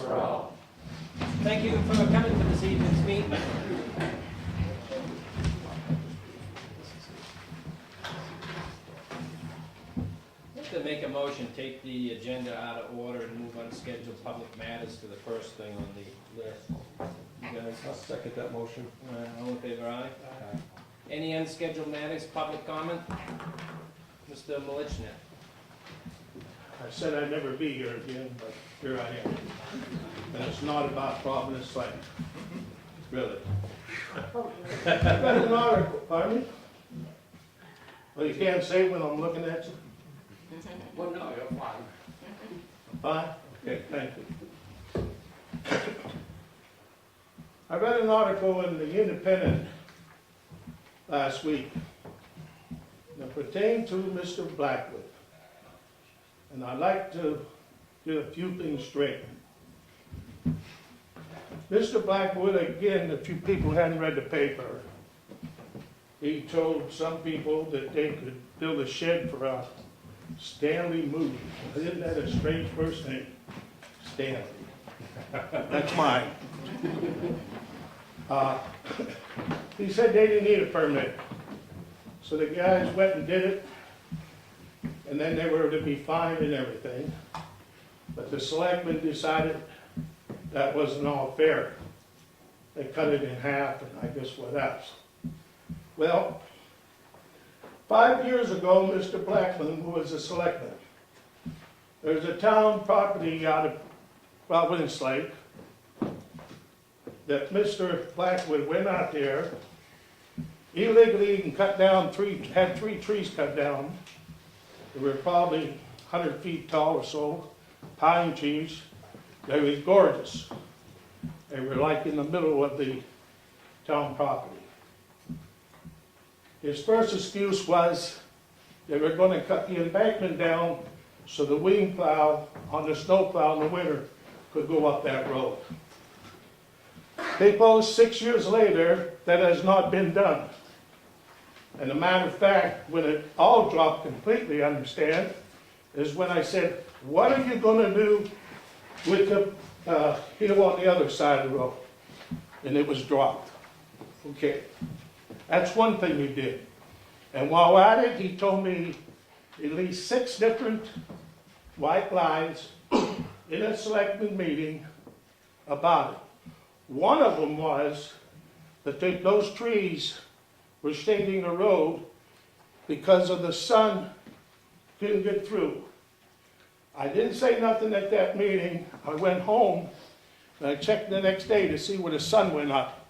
for all. Thank you for coming to this evening's meeting. To make a motion, take the agenda out of order and move unscheduled public matters to the first thing on the list. You guys, I'll second that motion. all in favor, aye? Any unscheduled matters, public comment? Mr. Malichnet. I said I'd never be here again, but here I am. And it's not about Providence Lake. Really. I read an article, pardon me? Well, you can't say when I'm looking at you? Well, no, you're fine. Fine? Okay, thank you. I read an article in the Independent last week that pertained to Mr. Blackwood. And I'd like to get a few things straight. Mr. Blackwood, again, if you people hadn't read the paper, he told some people that they could build a shed for a Stanley movie. Isn't that a strange first name? Stanley. That's mine. He said they didn't need a permit. So the guys went and did it, and then they were to be fined and everything. But the selectmen decided that wasn't all fair. They cut it in half, and I guess what else? Well, 5 years ago, Mr. Blackman was a selectman. There's a town property out of Providence Lake that Mr. Blackwood went out there illegally and cut down had three trees cut down. They were probably 100 feet tall or so, pine trees. They were gorgeous. They were like in the middle of the town property. His first excuse was they were going to cut the embankment down so the wing plow on the snow plow in the winter could go up that road. People, 6 years later, that has not been done. And a matter of fact, when it all dropped completely, understand, is when I said, what are you going to do with the hill on the other side of the road? And it was dropped. Okay. That's one thing he did. And while at it, he told me at least 6 different white lies in a selectmen meeting about it. One of them was that those trees were shading the road because of the sun couldn't get through. I didn't say nothing at that meeting. I went home and I checked the next day to see where the sun went up.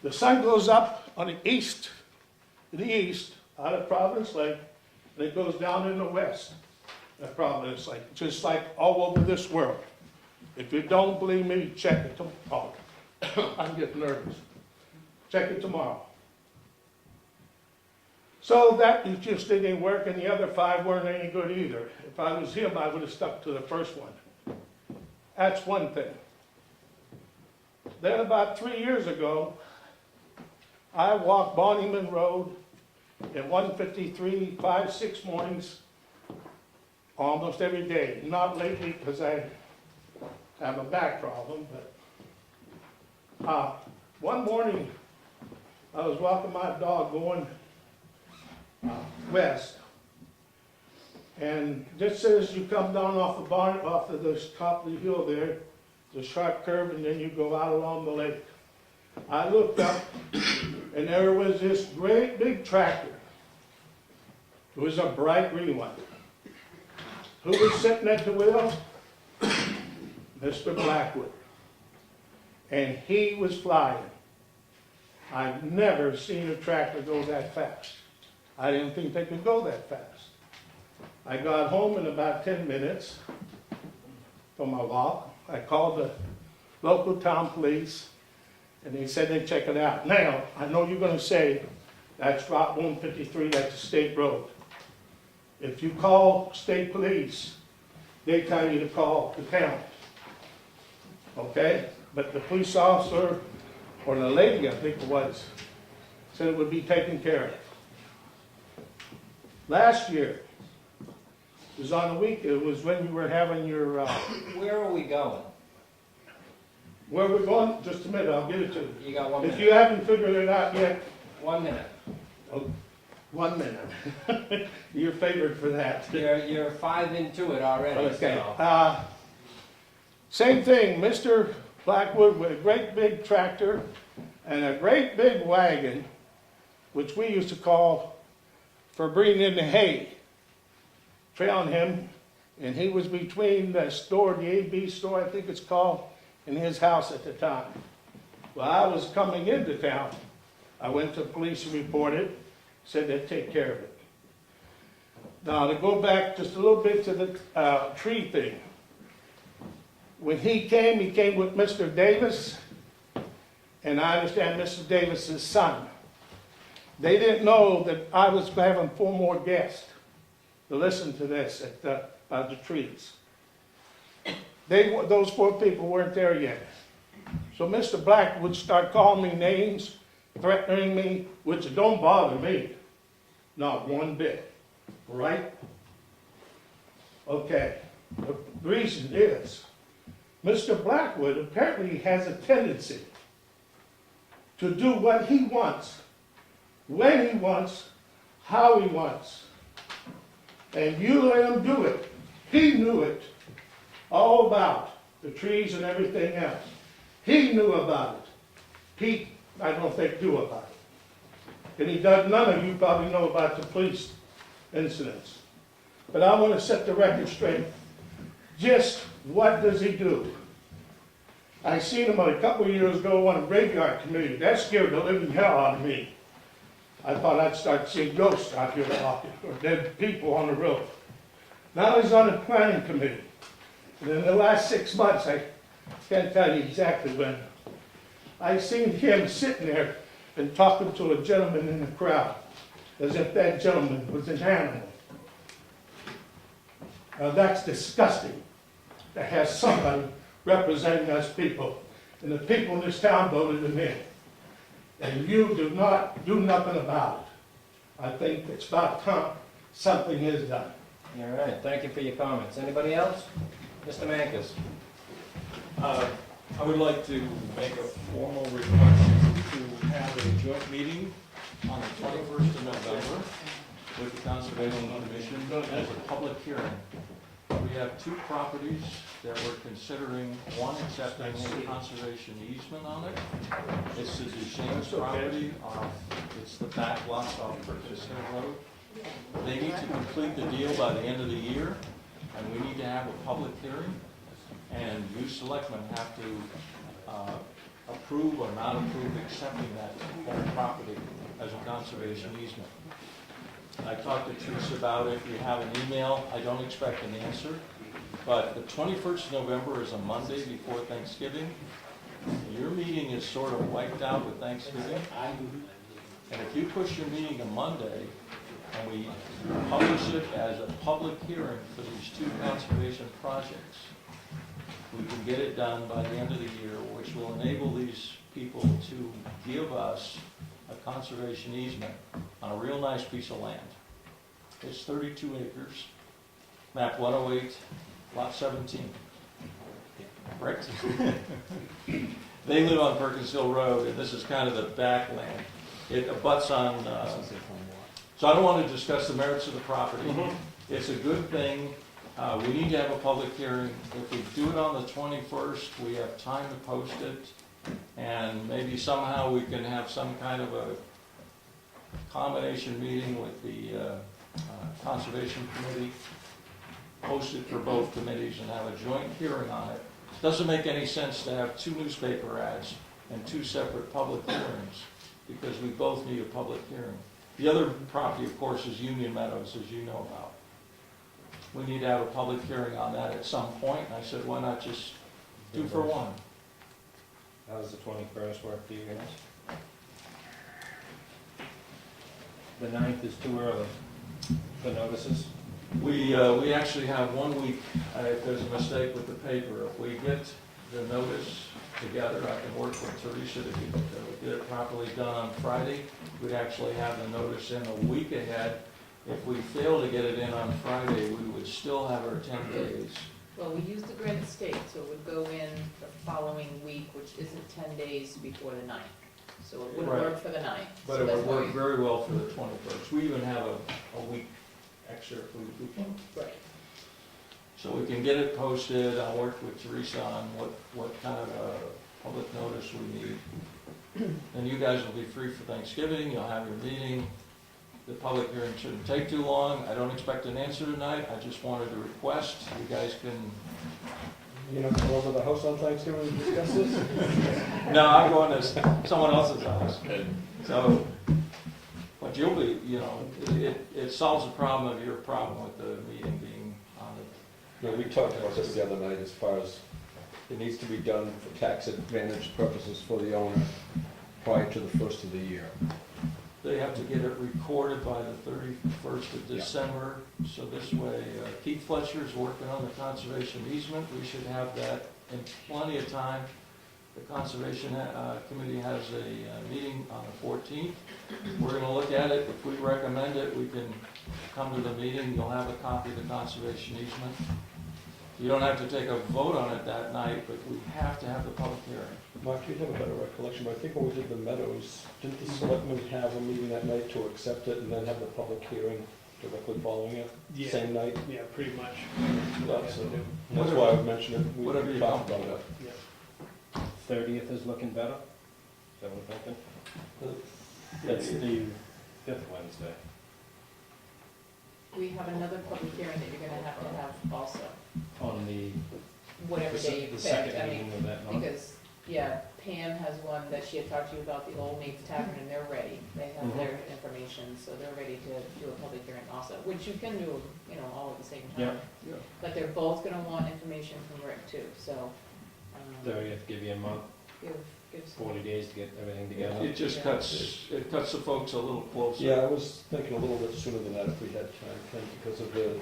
The sun goes up on the east, out of Providence Lake, and it goes down in the west of Providence Lake, just like all over this world. If you don't believe me, check it tomorrow. I'm getting nervous. Check it tomorrow. So that just didn't work, and the other 5 weren't any good either. If I was him, I would have stuck to the first one. That's one thing. Then about 3 years ago, I walked Bonnyman Road at 1:53, 5, 6 mornings, almost every day. Not lately because I have a back problem, but one morning I was walking my dog going west, and just as you come down off of the top of the hill there, the sharp curve, and then you go out along the lake. I looked up, and there was this great big tractor. It was a bright green one. Who was sitting at the wheel? Mr. Blackwood. And he was flying. I've never seen a tractor go that fast. I didn't think they could go that fast. I got home in about 10 minutes from my walk. I called the local town police, and they said they'd check it out. Now, I know you're going to say, that's Route 153, that's a state road. If you call state police, they tell you to call the town. Okay? But the police officer, or the lady, I think it was, said it would be taken care of. Last year, It was on the week, it was when you were having your, Where are we going? where we're going, just a minute, I'll give it to you. You got 1 If minute. you haven't figured it out yet, 1 minute. 1 minute. You're favored for that. You're 5 into it already, Okay, so. same thing, Mr. Blackwood with a great big tractor and a great big wagon, which we used to call for bringing in the hay. Found him, and he was between the store, the AB store, I think it's called, and his house at the time. Well, I was coming into town. I went to police and reported, said they'd take care of it. Now, to go back just a little bit to the tree thing. When he came with Mr. Davis, and I understand Mr. Davis's son. They didn't know that I was having 4 more guests to listen to this at the trees. Those 4 people weren't there yet. So Mr. Black would start calling me names, threatening me, which don't bother me, not one bit, right? Okay, the reason is, Mr. Blackwood apparently has a tendency to do what he wants, when he wants, how he wants. And you let him do it. He knew it all about the trees and everything else. He knew about it. Pete, I don't think, knew about it. And he does, none of you probably know about the police incidents. But I want to set the record straight. Just what does he do? I seen him a couple of years ago on a graveyard committee. That scared the living hell out of me. I thought I'd start seeing ghosts out here walking, or dead people on the road. Now he's on the planning committee. And in the last 6 months, I can't tell you exactly when, I seen him sitting there and talking to a gentleman in the crowd, as if that gentleman was an animal. Now that's disgusting, to have somebody representing us people, and the people in this town voted him in. And you do not do nothing about it. I think it's about time something is done. All right, thank you for your comments. Anybody else? Mr. Mankus? I would like to make a formal request to have a joint meeting on the 21st of November with the Conservation Commission as a public hearing. We have 2 properties that we're considering, one accepting a conservation easement on it. It's the Duchesne's property, it's the back lots off Perkins Hill Road. They need to complete the deal by the end of the year, and we need to have a public hearing. And you selectmen have to approve or not approve accepting that whole property as a conservation easement. I talked to Teresa about it. If you have an email, I don't expect an answer. But the 21st of November is a Monday before Thanksgiving. Your meeting is sort of wiped out with Thanksgiving. And if you push your meeting to Monday, and we publish it as a public hearing for these 2 conservation projects, we can get it done by the end of the year, which will enable these people to give us a conservation easement on a real nice piece of land. It's 32 acres, map 108, lot 17. Correct? They live on Perkins Hill Road, and this is kind of the back land. It abuts on, so I don't want to discuss the merits of the property. It's a good thing. We need to have a public hearing. If we do it on the 21st, we have time to post it, and maybe somehow we can have some kind of a combination meeting with the Conservation Committee, post it for both committees, and have a joint hearing on it. Doesn't make any sense to have 2 newspaper ads and 2 separate public hearings, because we both need a public hearing. The other property, of course, is Union Meadows, as you know about. We need to have a public hearing on that at some point, and I said, why not just 2 for 1? How does the 21st work for you guys? The 9th is too early for notices? We actually have 1 week, if there's a mistake with the paper. If we get the notice together, I can work with Teresa to get it properly done on Friday. We'd actually have the notice in a week ahead, if we fail to get it in on Friday, we would still have our 10 days. Well, we use the Granite State, so it would go in the following week, which isn't 10 days before the 9th. So it would Right. work for the 9th. But So it that's would why work very well for the 21st. We even have a week extra if we can. Right. So we can get it posted. I'll work with Teresa on what kind of public notice we need. And you guys will be free for Thanksgiving. You'll have your meeting. The public hearing shouldn't take too long. I don't expect an answer tonight. I just wanted to request. You guys can. You know, go over to the house on Thanksgiving and discuss this? No, I'm going to someone else's house. So, but you'll be, it solves the problem of your problem with the meeting being on the. No, we talked about this the other night as far as it needs to be done for tax advantage purposes for the owner prior to the first of the year. They have to get it recorded by the 31st of December, so this way, Keith Fletcher's working on the conservation easement, we should have that in plenty of time. The Conservation Committee has a meeting on the 14th. We're gonna look at it, if we recommend it, we can come to the meeting, you'll have a copy of the conservation easement. You don't have to take a vote on it that night, but we have to have the public hearing. Mark, you have a better recollection, but I think when we did the Meadows, didn't the selectmen have a meeting that night to accept it and then have the public hearing directly following it? Yeah. Same night? Yeah, pretty much. That's why I mentioned it. We Whatever you talked want. about it. Yeah. 30th is looking better? Is that what we're thinking? That's the 5th Wednesday. We have another public hearing that you're gonna have also, On the, whatever day you the pick. second I mean, meeting of that month? because, yeah, Pam has one that she had talked to you about, the Old Maids Tavern, and they're ready. They have Mhm. their information, so they're ready to do a public hearing also, which you can do, all at the same Yeah. time. But they're both gonna want information from Rick too, so, 30th, give you a month, give some. 40 days to get everything together. It just cuts the folks a little closer. Yeah, I was thinking a little bit sooner than that if we had time, Ken, because of the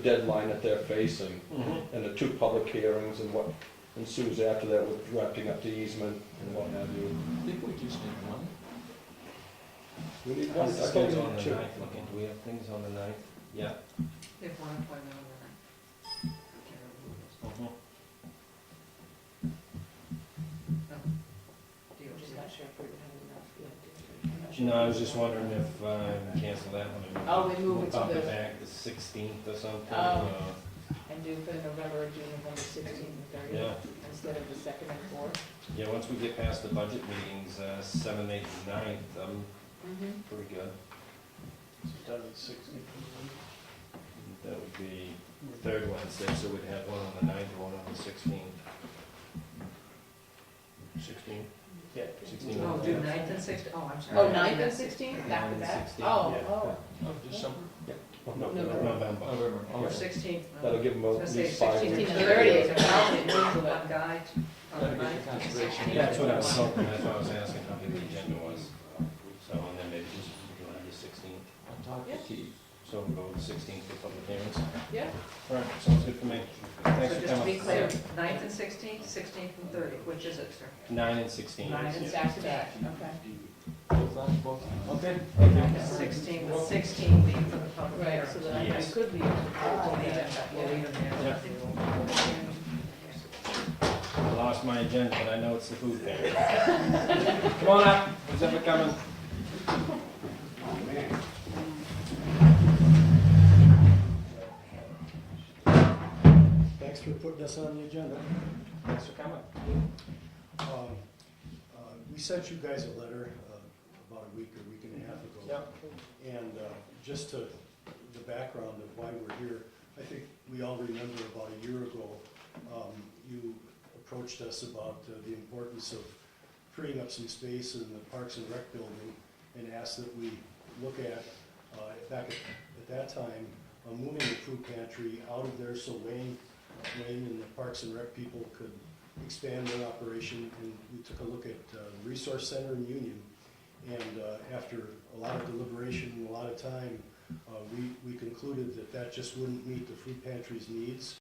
deadline that they're facing Mhm. and the 2 public hearings and what ensues after that with drafting up the easement and what have you. I think we just need one. We need one. How's the I thought we schedule on needed the 2. 9th looking? Do we have things on the 9th? Yeah. They have one appointment on the ninth. Mhm. I'm just not sure if we're having enough. I'm not sure. No, I was just wondering if cancel that one. and Oh, we move it to bump the- back the 16th or something. Oh. And do for November, do November 16th and 30th Yeah, instead of the 2nd and 4th. yeah, once we get past the budget meetings, 7th, 8th, and 9th, I'm pretty good. So done at 16. That would be third Wednesday, so we'd have one on the 9th and one on the 16th. 16th? Yeah. 16th. Oh, do ninth and sixth, oh, I'm sorry. Oh, 9th and 16th, back to 9th and back? 16th, Oh, yeah. oh. Of December? Oh, no, November. November. November. Or Okay. 16th. That'll give them I at was gonna least say 5 16th weeks. and and 30th. 30th, are probably moved one guy on Gotta the get the ninth. conservation. That's what I was hoping, that's why I was asking how big the agenda was. So, and then maybe just do the 16th. I'll talk to Yeah. Keith. So we'll go with the 16th for public hearings. Yeah, All right, sounds good for me. Thanks So for just to be coming. clear, ninth and 16th, 16th and 30th, which is it, sir? 9 and 16. 9 and it's back to back, okay. Both. Okay. Ninth and 16th, with 16th being for the public Right, hearing. so then I Yes. could leave. We'll leave it, we'll leave it there. I lost my agenda, but I know it's the food pantry. Come on up, who's ever coming? Thanks for putting us on the agenda. Thanks for coming. We sent you guys a letter about a week and a half ago. Yep. And just to the background of why we're here, I think we all remember about a year ago, you approached us about the importance of freeing up some space in the Parks and Rec building and asked that we look at, back at that time, moving the food pantry out of there so Wayne and the Parks and Rec people could expand their operation. And we took a look at the Resource Center in Union. And after a lot of deliberation and a lot of time, we concluded that that just wouldn't meet the food pantry's needs.